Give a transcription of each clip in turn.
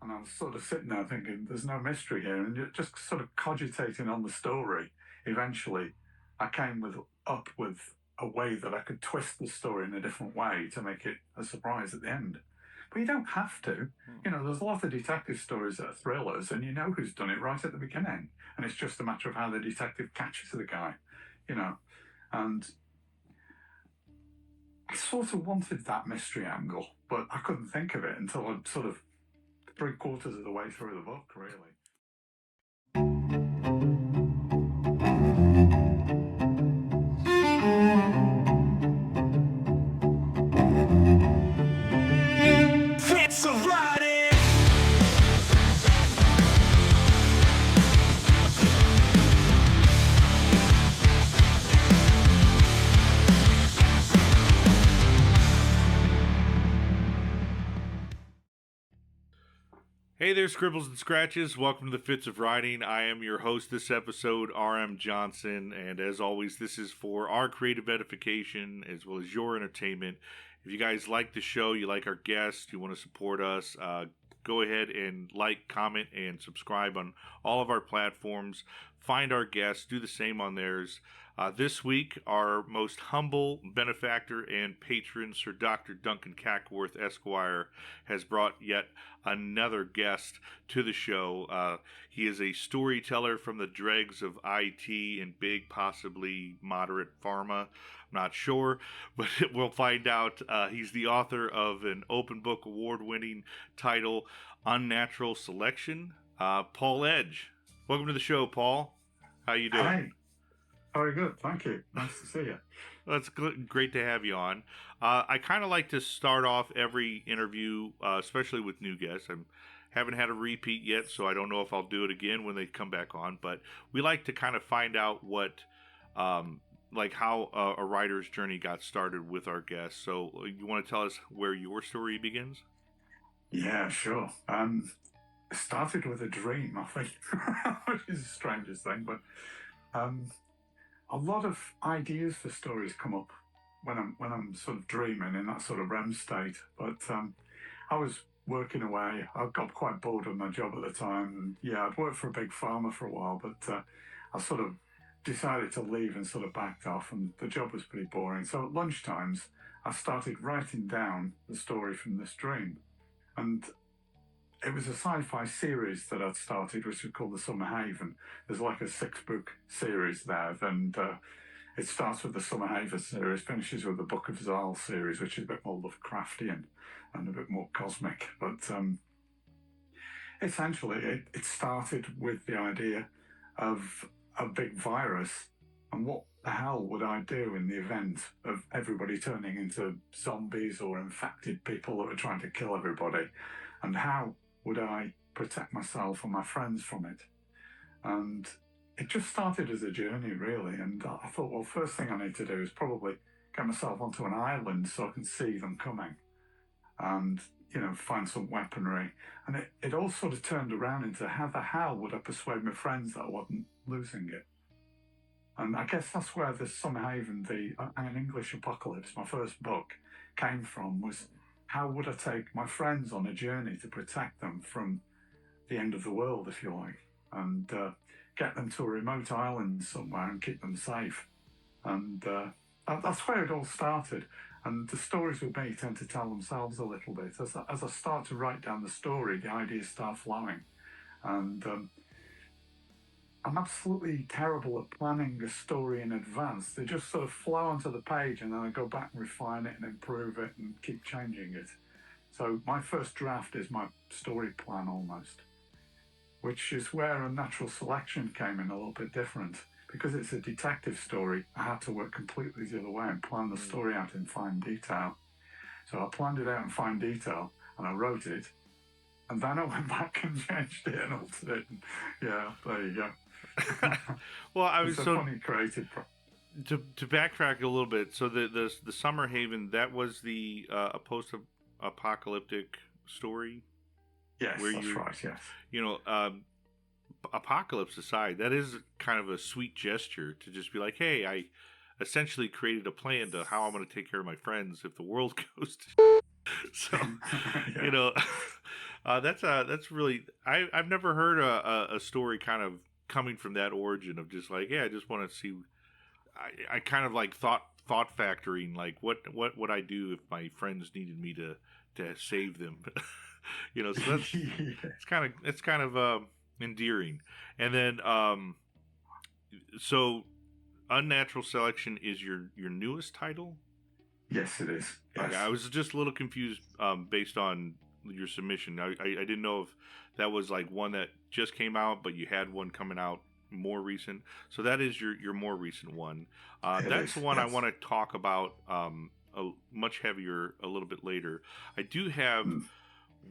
And I was sort of sitting there thinking, there's no mystery here. And just sort of cogitating on the story. Eventually, I came up with a way that I could twist the story in a different way to make it a surprise at the end. But you don't have to. There's a lot of detective stories that are thrillers, and you know who's done it right at the beginning. And it's just a matter of how the detective catches the guy, And I sort of wanted that mystery angle, but I couldn't think of it until I sort of 3/4 of the way through the book, really. Fitz of Writing. Hey there, Scribbles and Scratches. Welcome to the Fitz of Writing. I am your host this episode, R.M. Johnson, and as always, this is for our creative edification as well as your entertainment. If you guys like the show, you like our guests, you want to support us, go ahead and like, comment, and subscribe on all of our platforms. Find our guests, do the same on theirs. This week, our most humble benefactor and patron, Sir Dr. Duncan Cackworth, Esquire, has brought yet another guest to the show. He is a storyteller from the dregs of IT and big, possibly moderate pharma. I'm not sure, but we'll find out. He's the author of an open book award-winning title, Unnatural Selection. Paul Edge. Welcome to the show, Paul. How you doing? Hi. Very good, thank you. Nice to see you. Well, it's great to have you on. I kind of like to start off every interview, especially with new guests. I haven't had a repeat yet, so I don't know if I'll do it again when they come back on. But we like to kind of find out what, like how a writer's journey got started with our guests. So you want to tell us where your story begins? Yeah, sure. It started with a dream, I think, which is the strangest thing, but a lot of ideas for stories come up when I'm sort of dreaming in that sort of REM state. But I was working away. I got quite bored of my job at the time. And yeah, I'd worked for a big pharma for a while, but I sort of decided to leave and sort of backed off, and the job was pretty boring. So at lunchtimes, I started writing down the story from this dream. And it was a sci-fi series that I'd started, which was called The Summer Haven. There's like a 6-book series there, and it starts with the Summer Haven series, finishes with the Book of Zal series, which is a bit more Lovecraftian and a bit more cosmic. But essentially, it started with the idea of a big virus, and what the hell would I do in the event of everybody turning into zombies or infected people that were trying to kill everybody, and how would I protect myself and my friends from it? And it just started as a journey, really. And I thought, well, first thing I need to do is probably get myself onto an island so I can see them coming and, find some weaponry. And it all sort of turned around into how the hell would I persuade my friends that I wasn't losing it? And I guess that's where the Summer Haven, An English Apocalypse, my first book, came from, was how would I take my friends on a journey to protect them from the end of the world, if you like, and get them to a remote island somewhere and keep them safe. And that's where it all started. And the stories with me tend to tell themselves a little bit. As I start to write down the story, the ideas start flowing. And I'm absolutely terrible at planning a story in advance. They just sort of flow onto the page, and then I go back and refine it and improve it and keep changing it. So my first draft is my story plan almost, which is where Unnatural Selection came in a little bit different. Because it's a detective story, I had to work completely the other way and plan the story out in fine detail. So I planned it out in fine detail, and I wrote it, and then I went back and changed it and altered it. And yeah, there you go. Well, I was it's a funny creative to backtrack a little bit. So the Summer Haven, that was the a post-apocalyptic story. Yes, that's right. Yes. Apocalypse aside, that is kind of a sweet gesture to just be like, hey, I essentially created a plan to how I'm going to take care of my friends if the world goes to so, Yeah. That's really I've never heard a story kind of coming from that origin of just like, yeah, I just want to see. I kind of like thought factoring, like what would I do if my friends needed me to save them. So that's it's kind of endearing. And then so Unnatural Selection is your newest title. Yes, it is. Yes. Okay, I was just a little confused based on your submission. I didn't know if that was like one that just came out, but you had one coming out more recent. So that is your more recent one. That's the one I want to talk about much heavier a little bit later. I do have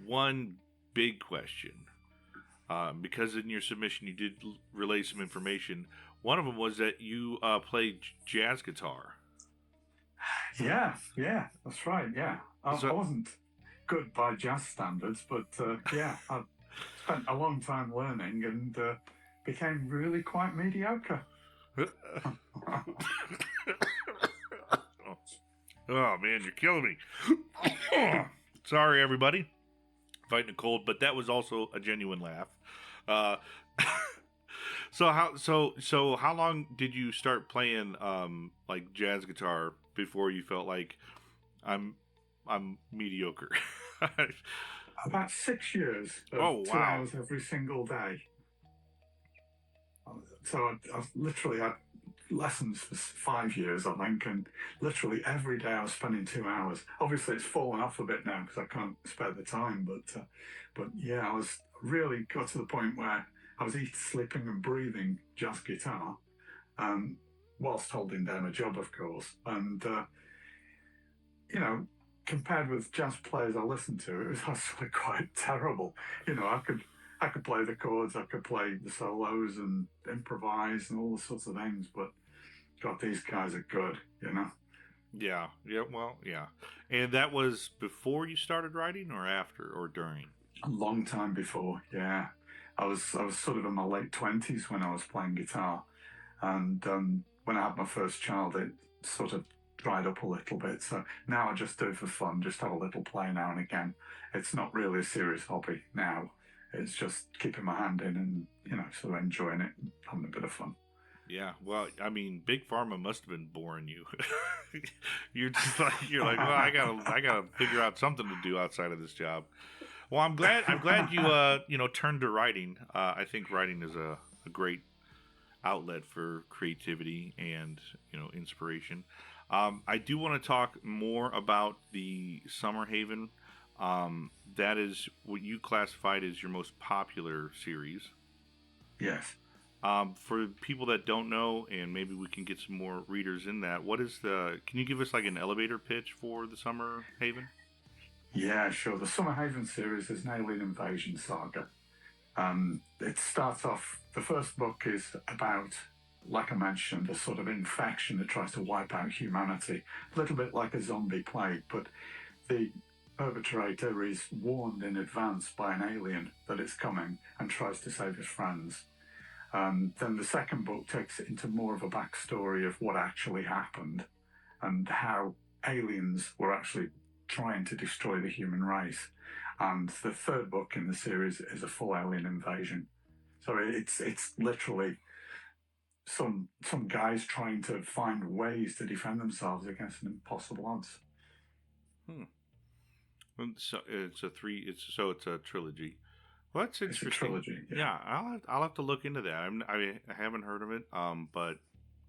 one big question because in your submission you did relay some information. One of them was that you played jazz guitar. Yeah, that's right. Yeah, I wasn't good by jazz standards, but yeah, I spent a long time learning and became really quite mediocre. Oh man, you're killing me. Sorry, everybody. Fighting a cold, but that was also a genuine laugh. So how long did you start playing like jazz guitar before you felt like I'm mediocre? About 6 years. Oh, 2 wow. hours every single day. So I literally had lessons for 5 years, I think, and literally every day I was spending 2 hours. Obviously, it's fallen off a bit now because I can't spare the time. But yeah, I was really got to the point where I was eating, sleeping, and breathing jazz guitar, whilst holding down a job, of course. And compared with jazz players I listened to, it was actually quite terrible. I could play the chords, I could play the solos and improvise and all sorts of things, but God, these guys are good, Yeah, well, yeah. And that was before you started writing or after or during? A long time before, yeah. I was sort of in my late 20s when I was playing guitar, and when I had my first child, it sort of dried up a little bit. So now I just do it for fun, just have a little play now and again. It's not really a serious hobby now. It's just keeping my hand in and, sort of enjoying it and having a bit of fun. Yeah, well, I mean, Big Pharma must have been boring you. You're like, well, I gotta figure out something to do outside of this job. Well, I'm glad you turned to writing. I think writing is a great outlet for creativity and inspiration. I do want to talk more about the Summer Haven. That is what you classified as your most popular series. Yes. For people that don't know, and maybe we can get some more readers in that, can you give us like an elevator pitch for the Summer Haven? Yeah, sure. The Summer Haven series is an alien invasion saga. It starts off, the first book is about, like I mentioned, a sort of infection that tries to wipe out humanity. A little bit like a zombie plague, but the perpetrator is warned in advance by an alien that it's coming and tries to save his friends. Then the second book takes it into more of a backstory of what actually happened and how aliens were actually trying to destroy the human race. And the third book in the series is a full alien invasion. So it's literally some guys trying to find ways to defend themselves against an impossible odds. So it's a trilogy. Well, that's interesting. It's a trilogy. Yeah, I'll have to look into that. I haven't heard of it, but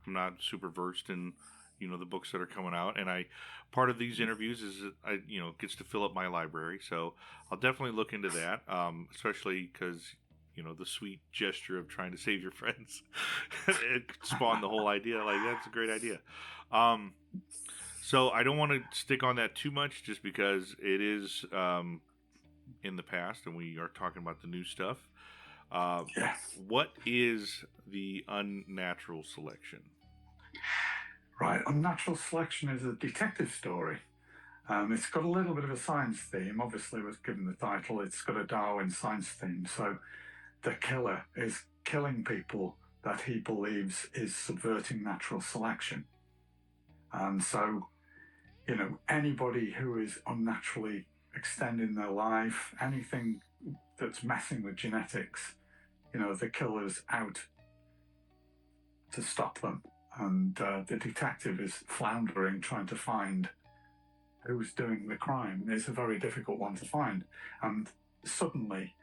I'm not super versed in the books that are coming out, and part of these interviews is that I gets to fill up my library, so I'll definitely look into that, especially because the sweet gesture of trying to save your friends it spawned the whole idea. Like, that's a great idea. So I don't want to stick on that too much, just because it is in the past, and we are talking about the new stuff. Yes. What is the Unnatural Selection? Right, Unnatural Selection is a detective story. It's got a little bit of a science theme. Obviously, it was given the title. It's got a Darwin science theme. So the killer is killing people that he believes is subverting natural selection. And so, anybody who is unnaturally extending their life, anything that's messing with genetics. The killer's out to stop them, and the detective is floundering trying to find who's doing the crime. It's a very difficult one to find, and suddenly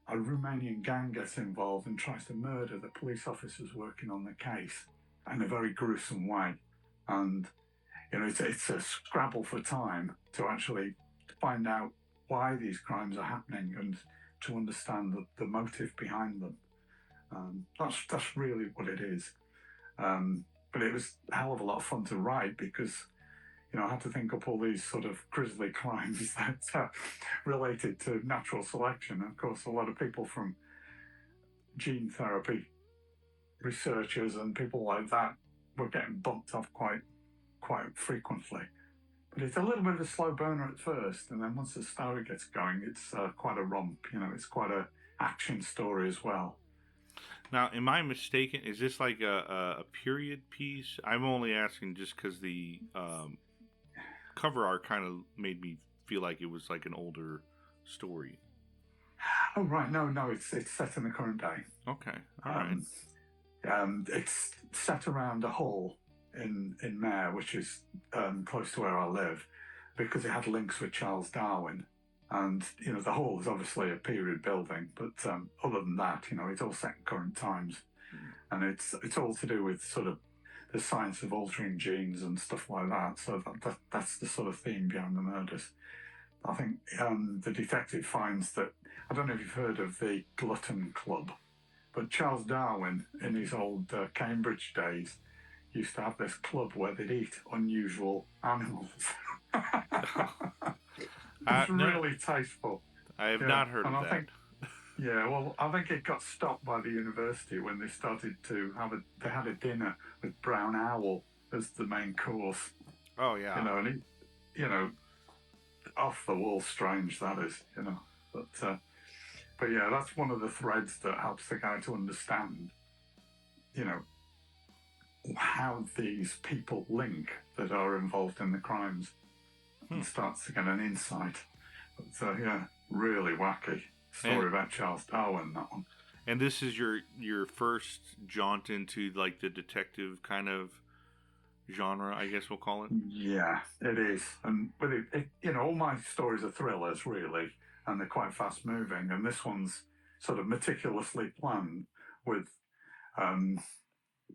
a Romanian gang gets involved and tries to murder the police officers working on the case in a very gruesome way. And it's a scrabble for time to actually find out why these crimes are happening and to understand the motive behind them. That's really what it is. But it was a hell of a lot of fun to write because I had to think up all these sort of grisly crimes that related to natural selection. And of course, a lot of people from gene therapy researchers and people like that were getting bumped off quite frequently. But it's a little bit of a slow burner at first, and then once the story gets going, it's quite a romp. It's quite a action story as well. Now, am I mistaken? Is this like a period piece? I'm only asking just because the cover art kind of made me feel like it was like an older story. Oh, right. No, it's set in the current day. Okay. All right. It's set around a hall in Mare, which is close to where I live, because it had links with Charles Darwin. And, the hall is obviously a period building, but other than that, it's all set in current times. And it's all to do with sort of the science of altering genes and stuff like that. So that's the sort of theme behind the murders. I think the detective finds that, I don't know if you've heard of the Glutton Club, but Charles Darwin, in his old Cambridge days, used to have this club where they'd eat unusual animals. It's really tasteful. I have not heard of that. I think it got stopped by the university when they started to they had a dinner with brown owl as the main course. Oh yeah. And off the wall strange that is, but yeah, that's one of the threads that helps the guy to understand, how these people link that are involved in the crimes and starts to get an insight. But really wacky story about Charles Darwin, that one. And this is your first jaunt into like the detective kind of genre, I guess we'll call it. Yeah, it is. And but it all my stories are thrillers really, and they're quite fast moving. And this one's sort of meticulously planned with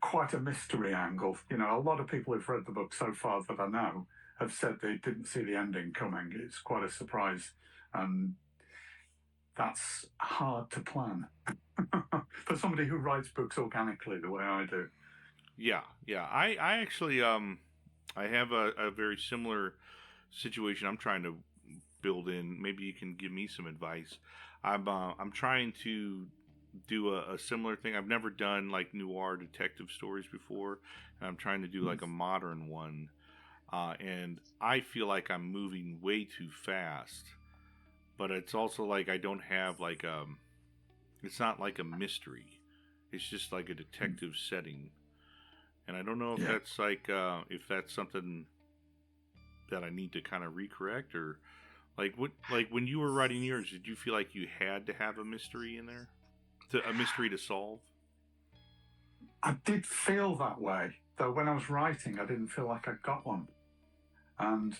quite a mystery angle. A lot of people who've read the book so far that I know have said they didn't see the ending coming. It's quite a surprise, and that's hard to plan for somebody who writes books organically the way I do. Yeah. I actually I have a very similar situation I'm trying to build in. Maybe you can give me some advice. I'm trying to do a similar thing. I've never done like noir detective stories before, and I'm trying to do like a modern one. And I feel like I'm moving way too fast, but it's also like I don't have like it's not like a mystery. It's just like a detective setting, and I don't know if that's like if that's something that I need to kind of recorrect, or like when you were writing yours, did you feel like you had to have a mystery in there, a mystery to solve? I did feel that way, though. When I was writing, I didn't feel like I got one. And,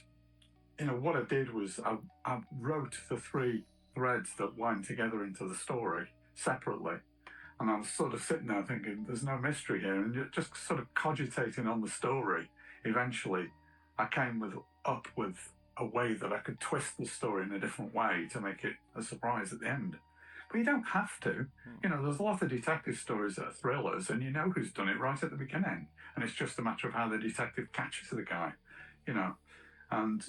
what I did was I wrote the three threads that wind together into the story separately. And I was sort of sitting there thinking, there's no mystery here. And just sort of cogitating on the story. Eventually, I came up with a way that I could twist the story in a different way to make it a surprise at the end. But you don't have to. There's a lot of detective stories that are thrillers, and you know who's done it right at the beginning. And it's just a matter of how the detective catches the guy, And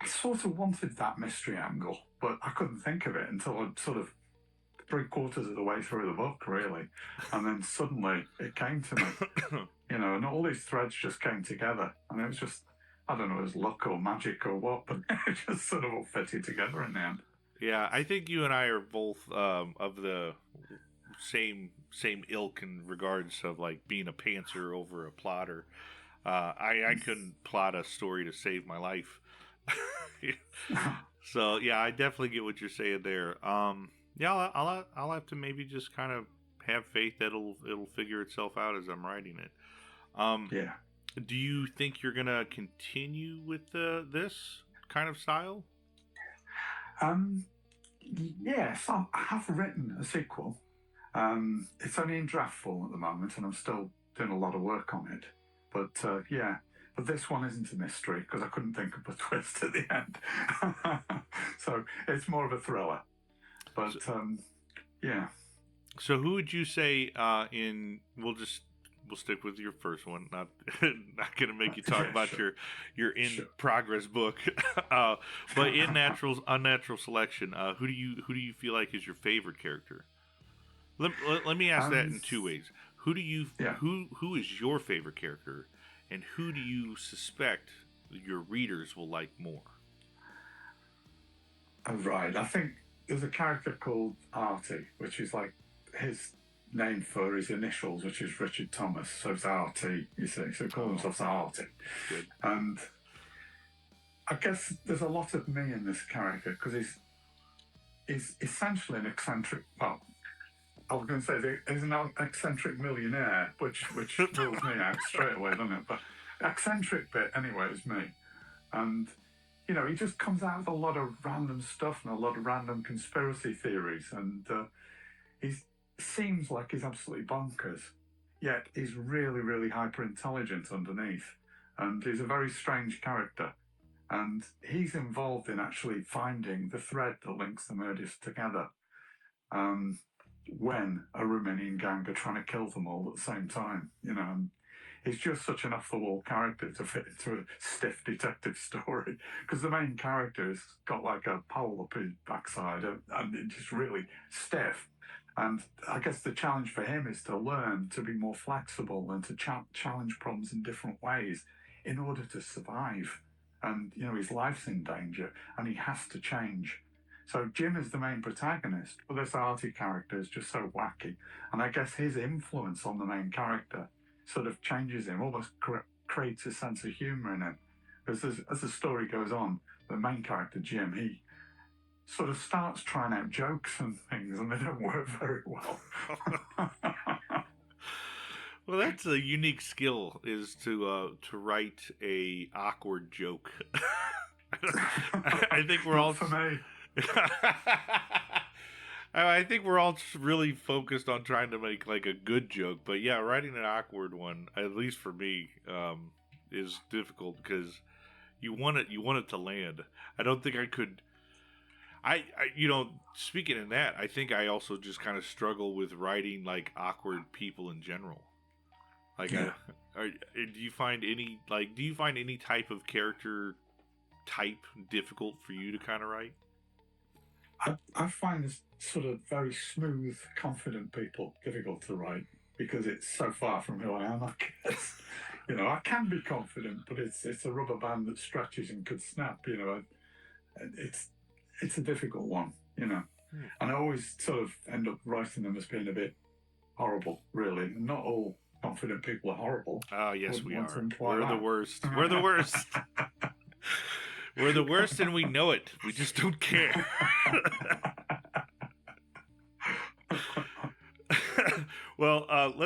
I sort of wanted that mystery angle, but I couldn't think of it until I'd sort of 3/4 of the way through the book, really. And then suddenly it came to me, and all these threads just came together. And it was just, I don't know, it was luck or magic or what, but it just sort of all fitted together in the end. Yeah, I think you and I are both of the same ilk in regards of like being a pantser over a plotter. I couldn't plot a story to save my life. So yeah, I definitely get what you're saying there. Yeah, I'll have to maybe just kind of have faith that it'll figure itself out as I'm writing it. Yeah. Do you think you're gonna continue with this kind of style? Um, yes, I have written a sequel. It's only in draft form at the moment, and I'm still doing a lot of work on it. But yeah, but this one isn't a mystery because I couldn't think of a twist at the end. So it's more of a thriller. But yeah. So who would you say we'll stick with your first one, not gonna make you talk about sure. your in Sure. progress book. But in Unnatural Selection, who do you feel like is your favorite character? Let me ask that in two ways. Yeah. Who is your favorite character, and who do you suspect your readers will like more? Right. I think there's a character called Artie, which is like his name for his initials, which is Richard Thomas. So it's Artie, you see. So he calls himself Artie. Good. And I guess there's a lot of me in this character because he's essentially an eccentric. Well, I was going to say he's an eccentric millionaire, which rules me out straight away, doesn't it? But the eccentric bit, anyway, is me. And, you know, he just comes out with a lot of random stuff and a lot of random conspiracy theories. And he seems like he's absolutely bonkers, yet he's really, really hyper intelligent underneath. And he's a very strange character. And he's involved in actually finding the thread that links the murders together. When a Romanian gang are trying to kill them all at the same time, you know, and he's just such an off-the-wall character to fit into a stiff detective story because the main character has got like a pole up his backside and it's just really stiff. And I guess the challenge for him is to learn to be more flexible and to challenge problems in different ways in order to survive. And, you know, his life's in danger and he has to change. So Jim is the main protagonist, but this Artie character is just so wacky. And I guess his influence on the main character sort of changes him, almost creates a sense of humour in him. Because as the story goes on, the main character, Jim, he sort of starts trying out jokes and things, and they don't work very well. Well, that's a unique skill, is to write a awkward joke. I think we're all for me. I think we're all just really focused on trying to make like a good joke, but yeah, writing an awkward one, at least for me, is difficult because you want it to land. I don't think I could. I speaking in that, I think I also just kind of struggle with writing like awkward people in general. Like, yeah. Do you find any type of character type difficult for you to kind of write? I find this sort of very smooth, confident people difficult to write because it's so far from who I am, I guess. You know, I can be confident, but it's a rubber band that stretches and could snap, you know. It's a difficult one, you know. And I always sort of end up writing them as being a bit horrible, really. Not all confident people are horrible. Oh, yes, we are. We're the worst. We're the worst. We're the worst and we know it. We just don't care. Well, I'm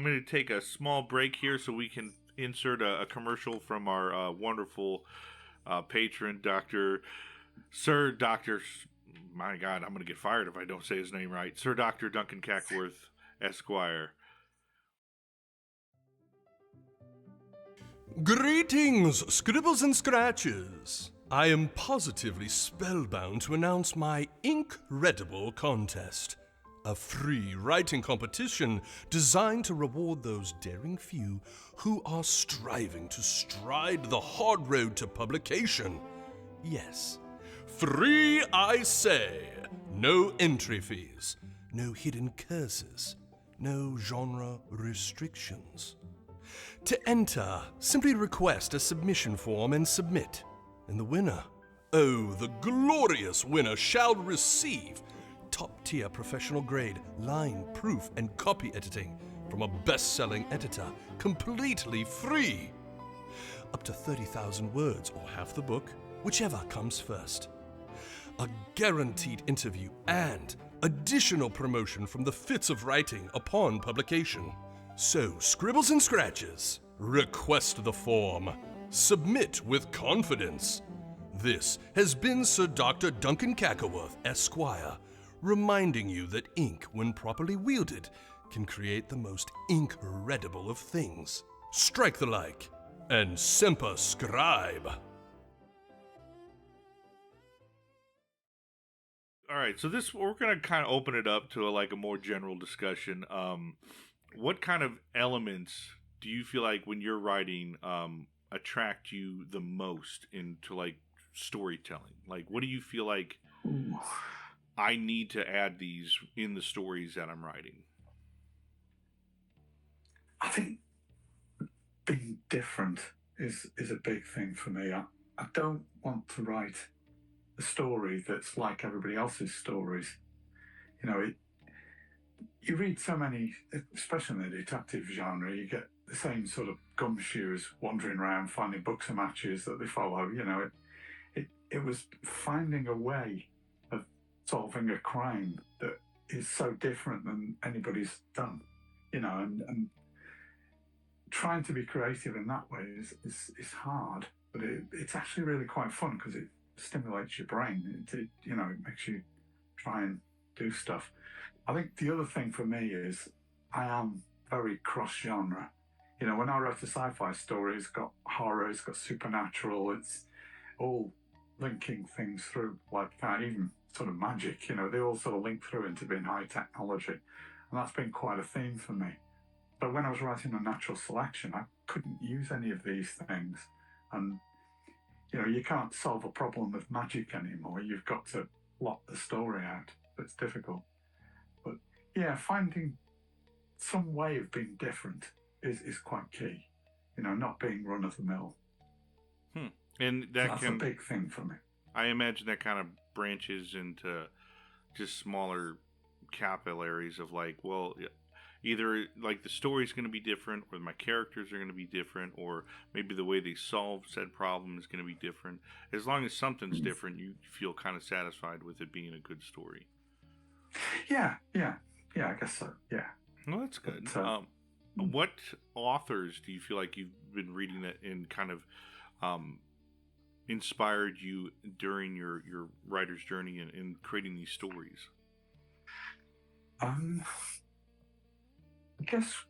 going to take a small break here so we can insert a commercial from our wonderful patron, my God, I'm going to get fired if I don't say his name right. Sir Dr. Duncan Cackworth, Esquire. Greetings, scribbles and scratches. I am positively spellbound to announce my incredible contest. A free writing competition designed to reward those daring few who are striving to stride the hard road to publication. Yes, free I say. No entry fees, no hidden curses, no genre restrictions. To enter, simply request a submission form and submit. And the winner, the glorious winner shall receive top-tier professional grade line, proof, and copy editing from a best-selling editor, completely free. Up to 30,000 words or half the book, whichever comes first. a guaranteed interview, and additional promotion from the Fitz of Writing upon publication. So, Scribbles and Scratches, request the form. Submit with confidence. This has been Sir Dr. Duncan Cackleworth, Esquire, reminding you that ink, when properly wielded, can create the most incredible of things. Strike the like, and semper scribe. All right, so we're gonna kind of open it up to a more general discussion. What kind of elements do you feel like when you're writing attract you the most into storytelling? Like, what do you feel like I need to add these in the stories that I'm writing? I think being different is a big thing for me. I don't want to write a story that's like everybody else's stories. You read so many, especially in the detective genre, you get the same sort of gumshoes wandering around finding books and matches that they follow. It was finding a way of solving a crime that is so different than anybody's done, and trying to be creative in that way is hard, but it's actually really quite fun because it stimulates your brain. It makes you try and do stuff. I think the other thing for me is I am very cross-genre. When I wrote a sci-fi story, it's got horror, it's got supernatural, it's all linking things through like that, even sort of magic, they all sort of link through into being high technology. And that's been quite a theme for me. But when I was writing Unnatural Selection, I couldn't use any of these things. And, you can't solve a problem with magic anymore. You've got to plot the story out. It's difficult. But yeah, finding some way of being different is quite key. Not being run of the mill. And that's a big thing for me. I imagine that kind of branches into just smaller capillaries of either the story's going to be different, or my characters are going to be different, or maybe the way they solve said problem is going to be different. As long as something's different, you feel kind of satisfied with it being a good story. Yeah, I guess so. Yeah. Well, that's good. What authors do you feel like you've been reading that and kind of inspired you during your writer's journey in creating these stories? I guess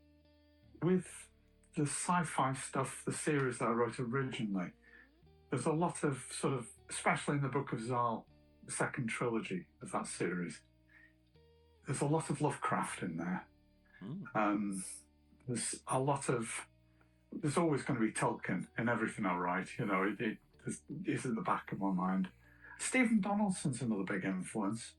with the sci-fi stuff, the series that I wrote originally, there's a lot of sort of, especially in the Book of Zal, the second trilogy of that series, there's a lot of Lovecraft in there. There's a lot of, there's always going to be Tolkien in everything I write, it is in the back of my mind. Stephen Donaldson's another big influence.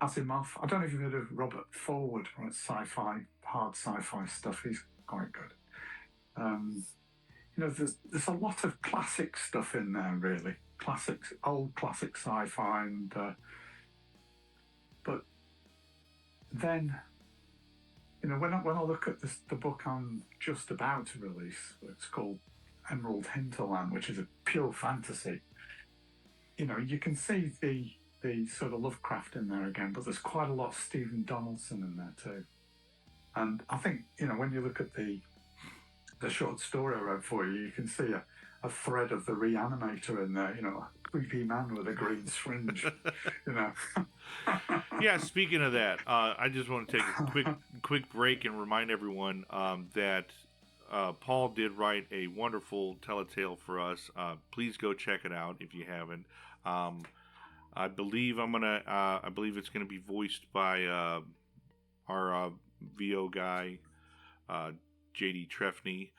Asimov. I don't know if you've heard of Robert Forward, writes sci-fi, hard sci-fi stuff. He's quite good. There's a lot of classic stuff in there, really. Old classic sci-fi, and but then, when I look at the book I'm just about to release, it's called Emerald Hinterland, which is a pure fantasy. You can see the sort of Lovecraft in there again, but there's quite a lot of Stephen Donaldson in there too. And I think, when you look at the short story I wrote for you, you can see a thread of the Reanimator in there, a creepy man with a green syringe, Yeah, speaking of that, I just want to take a quick break and remind everyone that Paul did write a wonderful tell-a-tale for us. Please go check it out if you haven't. I believe it's gonna be voiced by our VO guy, JD Trefney.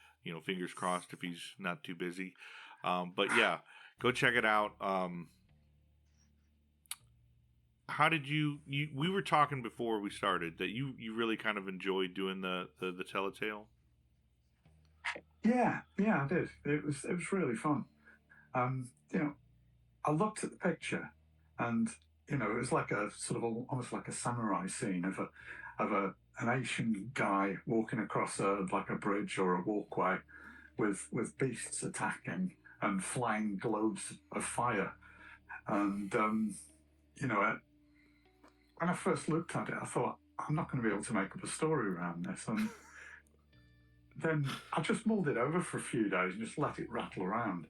Fingers crossed if he's not too busy. But yeah, go check it out. How did you? We were talking before we started that you really kind of enjoyed doing the tell-a-tale. Yeah, I did. It was really fun. I looked at the picture, and it was like a sort of almost like a samurai scene of an Asian guy walking across a bridge or a walkway with beasts attacking and flying globes of fire. And, you know, when I first looked at it, I thought, I'm not going to be able to make up a story around this. And then I just mulled it over for a few days and just let it rattle around.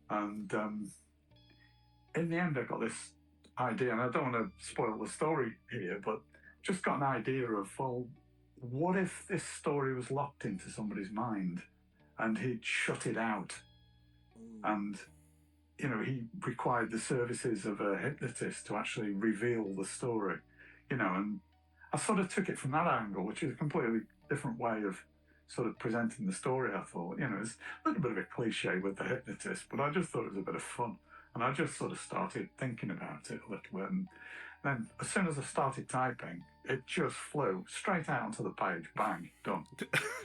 And in the end, I got this idea, and I don't want to spoil the story here, but just got an idea of, well, what if this story was locked into somebody's mind and he'd shut it out? And, you know, he required the services of a hypnotist to actually reveal the story, you know, and I sort of took it from that angle, which is a completely different way of sort of presenting the story, I thought. You know, it's a little bit of a cliche with the hypnotist, but I just thought it was a bit of fun. And I just sort of started thinking about it a little bit. And then as soon as I started typing, it just flew straight out onto the page. Bang, done.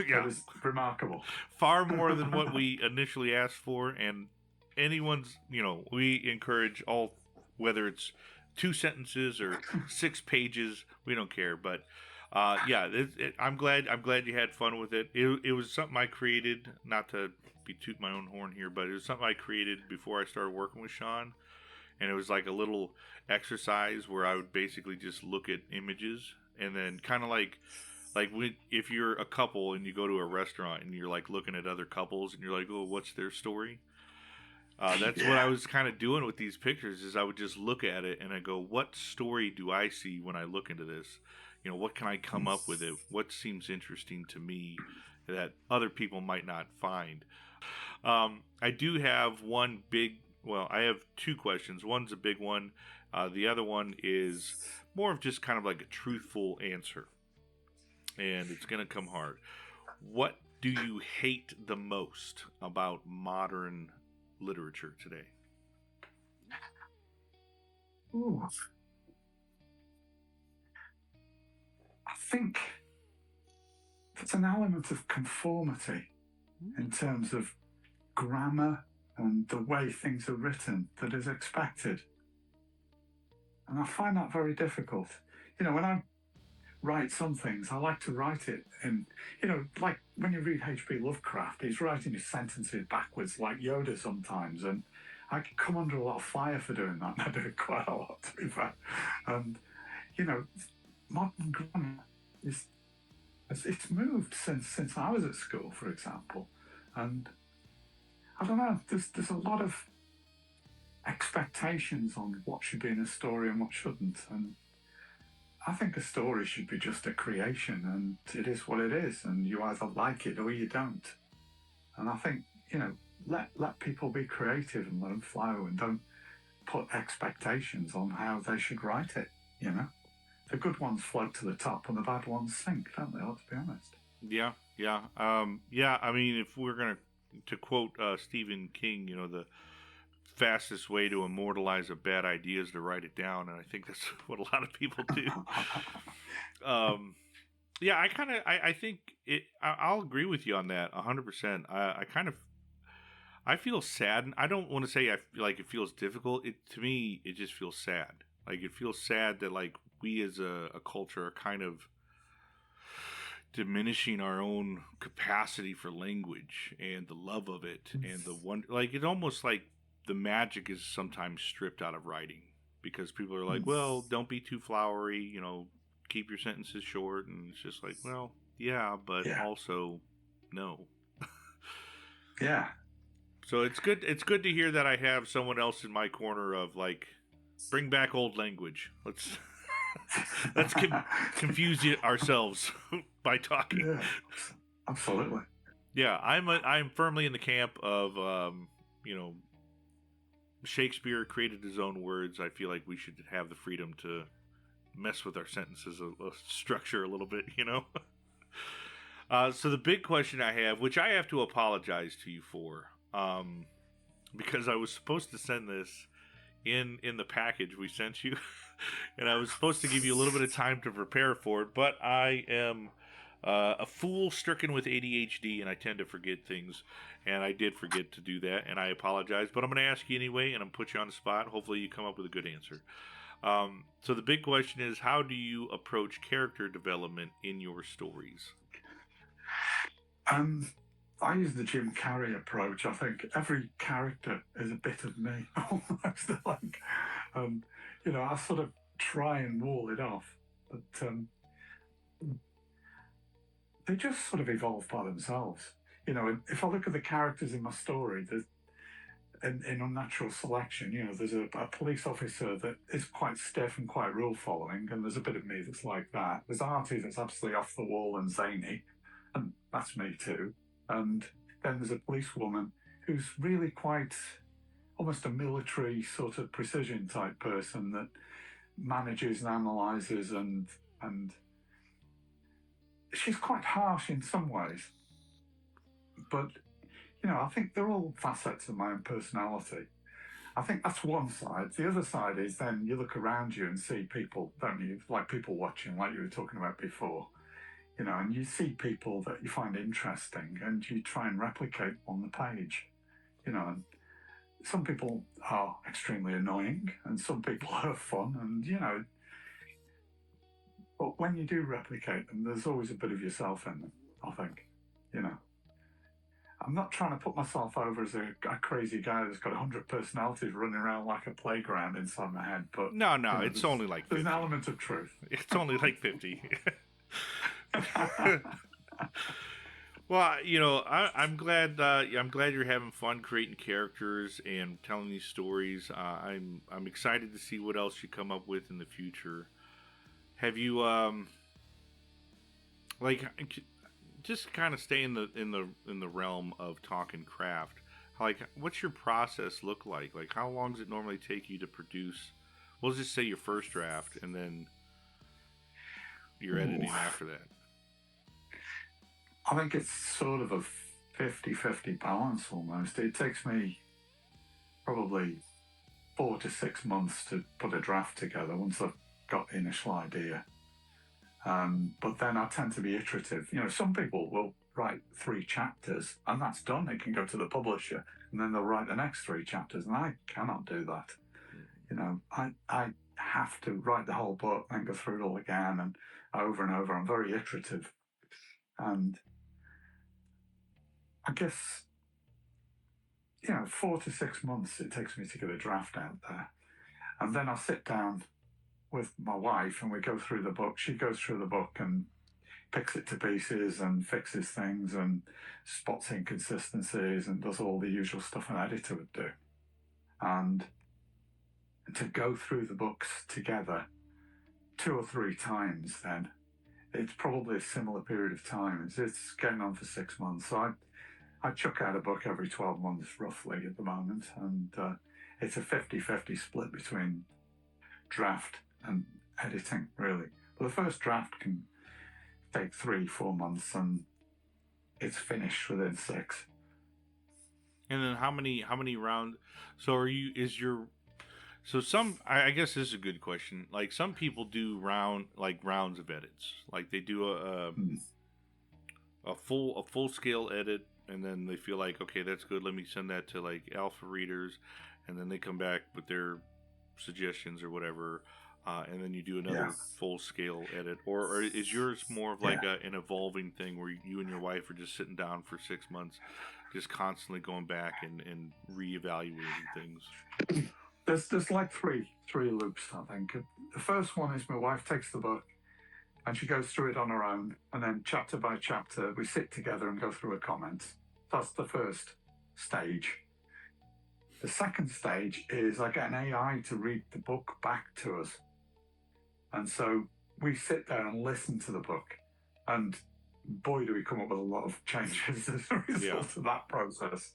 Yeah. It was remarkable. Far more than what we initially asked for. And anyone's, you know, we encourage all, whether it's 2 sentences or 6 pages, we don't care. But yeah, I'm glad you had fun with it. It was something I created, not to be toot my own horn here, but it was something I created before I started working with Sean. And it was like a little exercise where I would basically just look at images and then kind of like if you're a couple and you go to a restaurant and you're like looking at other couples and you're like, oh, what's their story? That's what I was kind of doing with these pictures, is I would just look at it and I go, what story do I see when I look into this? You know, what can I come up with it? What seems interesting to me that other people might not find? I do have I have 2 questions. One's a big one. The other one is more of just kind of like a truthful answer. And it's going to come hard. What do you hate the most about modern literature today? Ooh. I think there's an element of conformity in terms of grammar and the way things are written that is expected. And I find that very difficult. You know, when I write some things, I like to write it in, you know, like when you read H.P. Lovecraft, he's writing his sentences backwards like Yoda sometimes, and I can come under a lot of fire for doing that, and I do it quite a lot, to be fair. And, you know, modern grammar it's moved since I was at school, for example. And I don't know, there's a lot of expectations on what should be in a story and what shouldn't. And I think a story should be just a creation, and it is what it is, and you either like it or you don't. And I think, you know, let people be creative and let them flow, and don't put expectations on how they should write it, you know. The good ones float to the top and the bad ones sink, don't they? Let's be honest. Yeah. I mean, if we're going to quote Stephen King, you know, the fastest way to immortalize a bad idea is to write it down, and I think that's what a lot of people do. Yeah, I think I'll agree with you on that 100%. I feel sad, and I don't want to say I feel like it feels difficult. To me, it just feels sad. Like, it feels sad that, like, we as a culture are kind of diminishing our own capacity for language and the love of it, and the one, like, it's almost like the magic is sometimes stripped out of writing, because people are like, well, don't be too flowery, you know, keep your sentences short. And it's just like, well, yeah, but also no. Yeah. So it's good to hear that I have someone else in my corner of, like, bring back old language. Let's confuse ourselves by talking. Yeah, absolutely. Yeah, I'm firmly in the camp of you know, Shakespeare created his own words. I feel like we should have the freedom to mess with our sentences, structure a little bit, you know. So the big question I have, which I have to apologize to you for, because I was supposed to send this in the package we sent you, and I was supposed to give you a little bit of time to prepare for it, but I am a fool stricken with ADHD, and I tend to forget things, and I did forget to do that, and I apologize, but I'm going to ask you anyway, and I'm going to put you on the spot. Hopefully you come up with a good answer. So the big question is, how do you approach character development in your stories? I use the Jim Carrey approach. I think every character is a bit of me, almost. Like, I sort of try and wall it off, but they just sort of evolve by themselves. If I look at the characters in my story, in Unnatural Selection, there's a police officer that is quite stiff and quite rule following, and there's a bit of me that's like that. There's Artie that's absolutely off the wall and zany, and that's me too. And then there's a policewoman who's really quite almost a military sort of precision type person that manages and analyzes, and she's quite harsh in some ways. But I think they're all facets of my own personality. I think that's one side. The other side is then you look around you and see people, don't you? Like people watching, like you were talking about before. And you see people that you find interesting and you try and replicate on the page. And some people are extremely annoying and some people are fun, and but when you do replicate them, there's always a bit of yourself in them, I think. I'm not trying to put myself over as a crazy guy that's got 100 personalities running around like a playground inside my head, but No, it's only like 50. There's an element of truth. It's only like 50. Well, I'm glad you're having fun creating characters and telling these stories. I'm excited to see what else you come up with in the future. Have you just kind of stay in the realm of talking craft? Like, what's your process look like? Like, how long does it normally take you to produce? We'll just say your first draft, and then your editing after that. I think it's sort of a 50-50 balance almost. It takes me probably 4 to 6 months to put a draft together once I've got the initial idea. But then I tend to be iterative. Some people will write 3 chapters and that's done. It can go to the publisher and then they'll write the next 3 chapters, and I cannot do that. I have to write the whole book and go through it all again and over and over. I'm very iterative. And I guess, 4 to 6 months it takes me to get a draft out there. And then I sit down with my wife and we go through the book. She goes through the book and picks it to pieces and fixes things and spots inconsistencies and does all the usual stuff an editor would do. And to go through the books together 2 or 3 times, then it's probably a similar period of time. It's getting on for 6 months. So I chuck out a book every 12 months roughly at the moment, and it's a 50-50 split between draft and editing, really. But the first draft can take 3-4 months and it's finished within 6. And then how many rounds? So I guess this is a good question. Like, some people do rounds of edits. Like, they do a full scale edit, and then they feel like, okay, that's good. Let me send that to like alpha readers, and then they come back with their suggestions or whatever, and then you do another full scale edit. Or is yours more of like an evolving thing where you and your wife are just sitting down for 6 months, just constantly going back and reevaluating things? There's like three loops, I think. The first one is my wife takes the book and she goes through it on her own, and then chapter by chapter we sit together and go through her comments. That's the first stage. The second stage is I get an AI to read the book back to us. And so we sit there and listen to the book, and boy, do we come up with a lot of changes as a result of that process.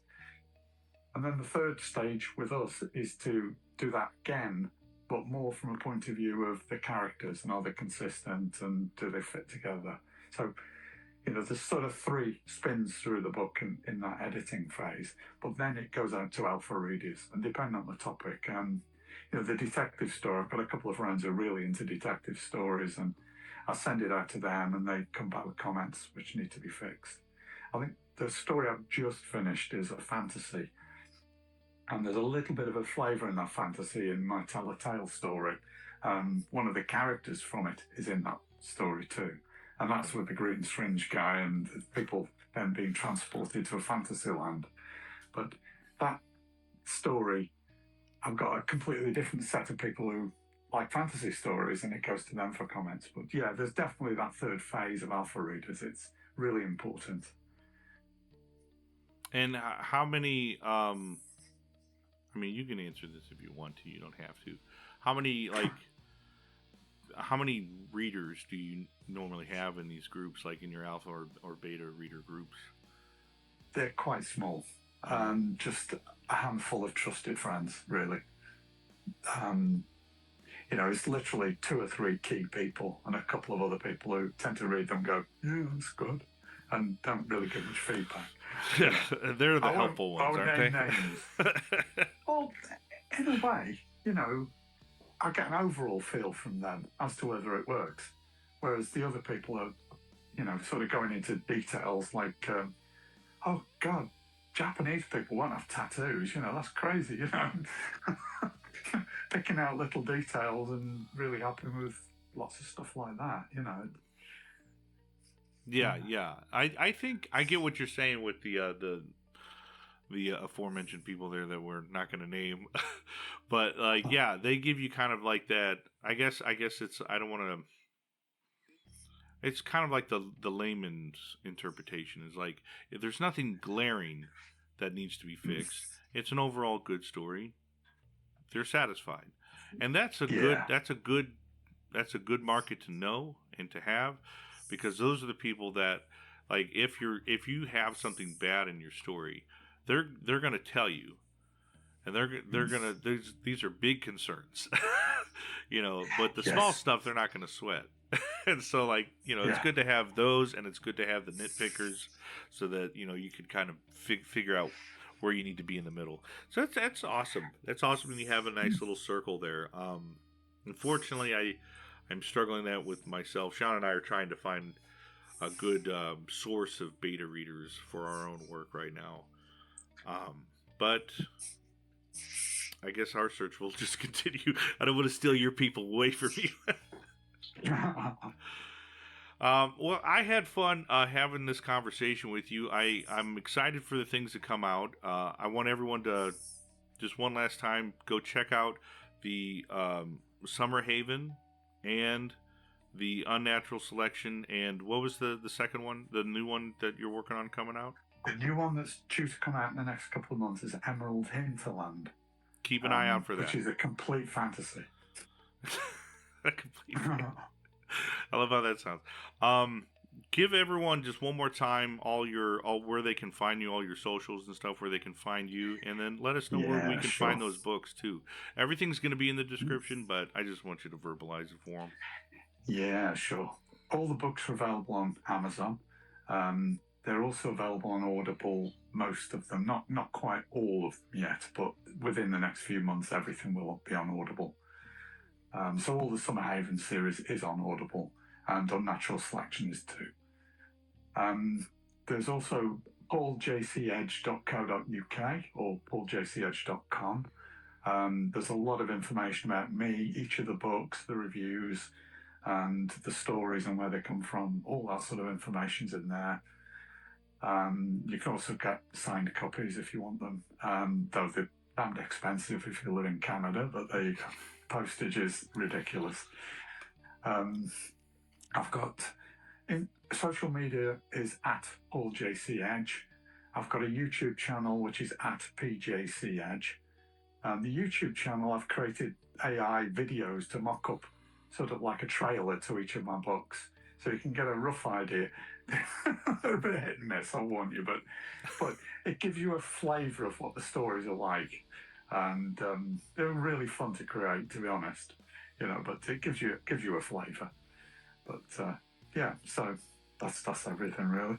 And then the third stage with us is to do that again, but more from a point of view of the characters, and are they consistent and do they fit together. So, there's sort of 3 spins through the book in that editing phase, but then it goes out to alpha readers, and depending on the topic. The detective story, I've got a couple of friends who are really into detective stories, and I send it out to them and they come back with comments which need to be fixed. I think the story I've just finished is a fantasy, and there's a little bit of a flavour in that fantasy in my Tell a Tale story. One of the characters from it is in that story too, and that's with the green syringe guy, and people then being transported to a fantasy land. But that story, I've got a completely different set of people who like fantasy stories, and it goes to them for comments. But yeah, there's definitely that third phase of alpha readers. It's really important. And how many? I mean, you can answer this if you want to. You don't have to. How many how many readers do you normally have in these groups, like in your alpha or beta reader groups? They're quite small. Just a handful of trusted friends, really. It's literally 2 or 3 key people and a couple of other people who tend to read them and go, yeah, that's good, and don't really give much feedback. Yeah, they're the helpful ones, aren't they? Names. Well, in a way, I get an overall feel from them as to whether it works. Whereas the other people are, sort of going into details like, oh, God, Japanese people won't have tattoos. That's crazy, Picking out little details and really helping with lots of stuff like that, Yeah. I think I get what you're saying with the aforementioned people there that we're not going to name, but yeah, they give you kind of like that. I guess it's, I don't want to. It's kind of like the layman's interpretation is like, if there's nothing glaring that needs to be fixed, it's an overall good story. They're satisfied, and that's a good market to know and to have, because those are the people that, like, if you have something bad in your story, they're going to tell you, and they're going to, these are big concerns, but the small stuff they're not going to sweat. And so, it's good to have those, and it's good to have the nitpickers, so that you can kind of figure out where you need to be in the middle. So that's awesome. That's awesome when you have a nice little circle there. Unfortunately, I'm struggling that with myself. Sean and I are trying to find a good source of beta readers for our own work right now. But I guess our search will just continue. I don't want to steal your people away from you. Well, I had fun having this conversation with you. I'm excited for the things to come out. I want everyone to, just one last time, go check out the Summer Haven and the Unnatural Selection. And what was the second one, the new one that you're working on coming out? The new one that's due to come out in the next couple of months is Emerald Hinterland. Keep an eye out for that. Which is a complete fantasy. A complete fantasy. I love how that sounds. Give everyone just one more time all where they can find you, all your socials and stuff, where they can find you, and then let us know where we can find those books too. Everything's going to be in the description, but I just want you to verbalize it for them. Yeah, sure. All the books are available on Amazon. They're also available on Audible, most of them. Not quite all of them yet, but within the next few months, everything will be on Audible. So all the Summer Haven series is on Audible, and Unnatural Selection is too. There's also pauljcedge.co.uk or pauljcedge.com. There's a lot of information about me, each of the books, the reviews, and the stories and where they come from. All that sort of information's in there. You can also get signed copies if you want them, though they're damned expensive if you live in Canada, but there you go. Postage is ridiculous. I've got, in social media is at pauljcedge. I've got a YouTube channel which is at pjcedge. The YouTube channel, I've created AI videos to mock up sort of like a trailer to each of my books, so you can get a rough idea. They're a bit hit and miss, I'll warn you, but it gives you a flavour of what the stories are like, and they're really fun to create, to be honest. But it gives you a flavour. But yeah, so that's everything really.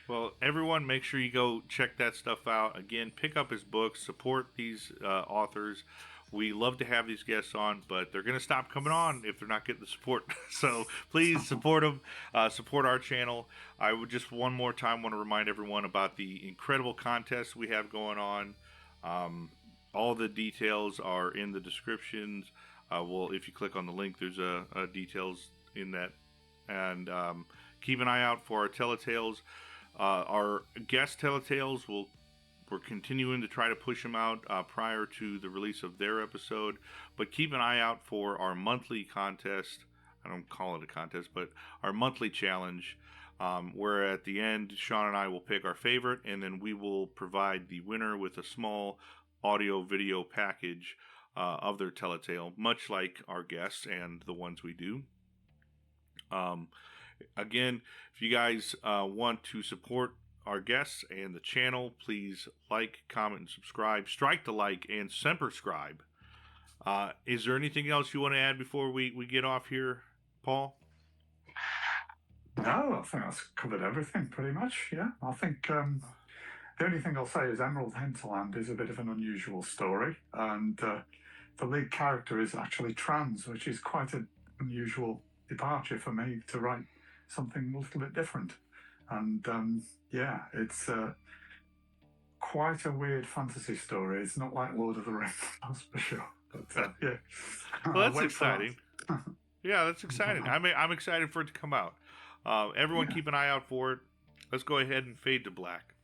Well, everyone, make sure you go check that stuff out. Again, pick up his books, support these authors. We love to have these guests on, but they're going to stop coming on if they're not getting the support. So please support them, support our channel. I would just one more time want to remind everyone about the incredible contest we have going on. All the details are in the descriptions. Well, if you click on the link, there's details in that. And keep an eye out for our Telltales Our guest Telltales we're continuing to try to push them out prior to the release of their episode, but keep an eye out for our monthly contest. I don't call it a contest, but our monthly challenge, where at the end, Sean and I will pick our favorite, and then we will provide the winner with a small audio-video package of their Telltale, much like our guests and the ones we do. Again, if you guys want to support our guests and the channel, please like, comment, and subscribe. Strike the like and semper-scribe. Is there anything else you want to add before we get off here, Paul? No, I think that's covered everything pretty much. Yeah, I think the only thing I'll say is Emerald Hinterland is a bit of an unusual story, and the lead character is actually trans, which is quite an unusual departure for me to write something a little bit different. And yeah, it's quite a weird fantasy story. It's not like Lord of the Rings, that's for sure. But yeah, well, that's exciting. Yeah, that's exciting. I'm excited for it to come out. Everyone, keep an eye out for it. Let's go ahead and fade to black.